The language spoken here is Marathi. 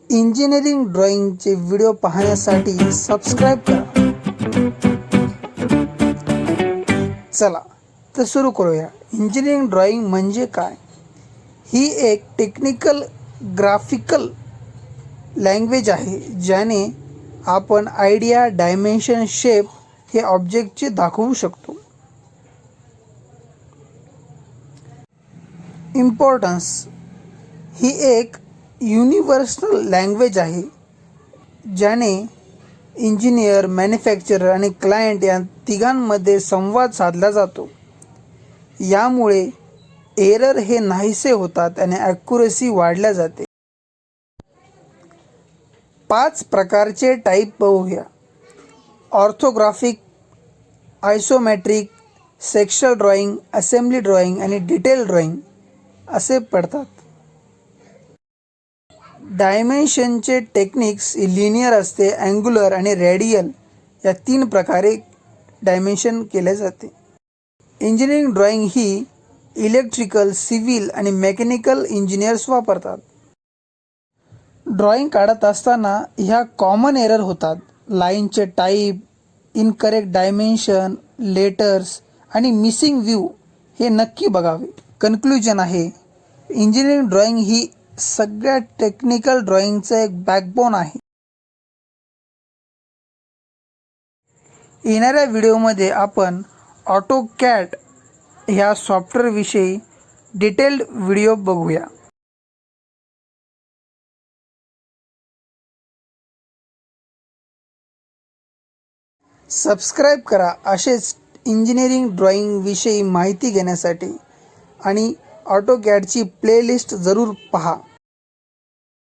इंजिनिअरिंग ड्रॉइंगचे व्हिडिओ पाहण्यासाठी सबस्क्राईब करा. चला तर सुरू करूया. इंजिनिअरिंग ड्रॉइंग म्हणजे काय? ही एक टेक्निकल ग्राफिकल लँग्वेज आहे ज्याने आपण आयडिया, डायमेन्शन, शेप हे ऑब्जेक्टचे दाखवू शकतो. इम्पॉर्टन्स: ही एक युनिव्हर्सल लँग्वेज आहे ज्याने इंजिनियर, मॅन्युफॅक्चरर आणि क्लायंट या तिघांमध्ये संवाद साधला जातो. यामुळे एरर हे नाहीसे होतात आणि ॲक्युरसी वाढल्या जाते. 5 प्रकारचे टाईप पाहूया. Orthographic, isometric, sectional drawing, assembly drawing आणि डिटेल ड्रॉइंग असे पडतात. डायमेन्शनचे टेक्निक्स लिनियर असते, अँग्युलर आणि रेडियल या 3 प्रकारे डायमेन्शन केले जाते. इंजिनिअरिंग ड्रॉइंग ही इलेक्ट्रिकल, सिव्हिल आणि मेकॅनिकल इंजिनियर्स वापरतात. ड्रॉइंग काढत असताना ह्या कॉमन एरर होतात. लाईनचे टाईप, इनकरेक्ट डायमेन्शन, लेटर्स आणि मिसिंग व्ह्यू हे नक्की बघावे. कन्क्लुजन आहे, इंजिनिअरिंग ड्रॉइंग ही सगळ्या टेक्निकल ड्रॉइंगचं एक बॅकबोन आहे. येणाऱ्या व्हिडिओमध्ये आपण ऑटोकॅड ह्या सॉफ्टवेअरविषयी डिटेल्ड व्हिडिओ बघूया. सबस्क्राईब करा असेच इंजिनिअरिंग ड्रॉइंगविषयी माहिती घेण्यासाठी आणि ऑटोकॅडची प्लेलिस्ट जरूर पहा.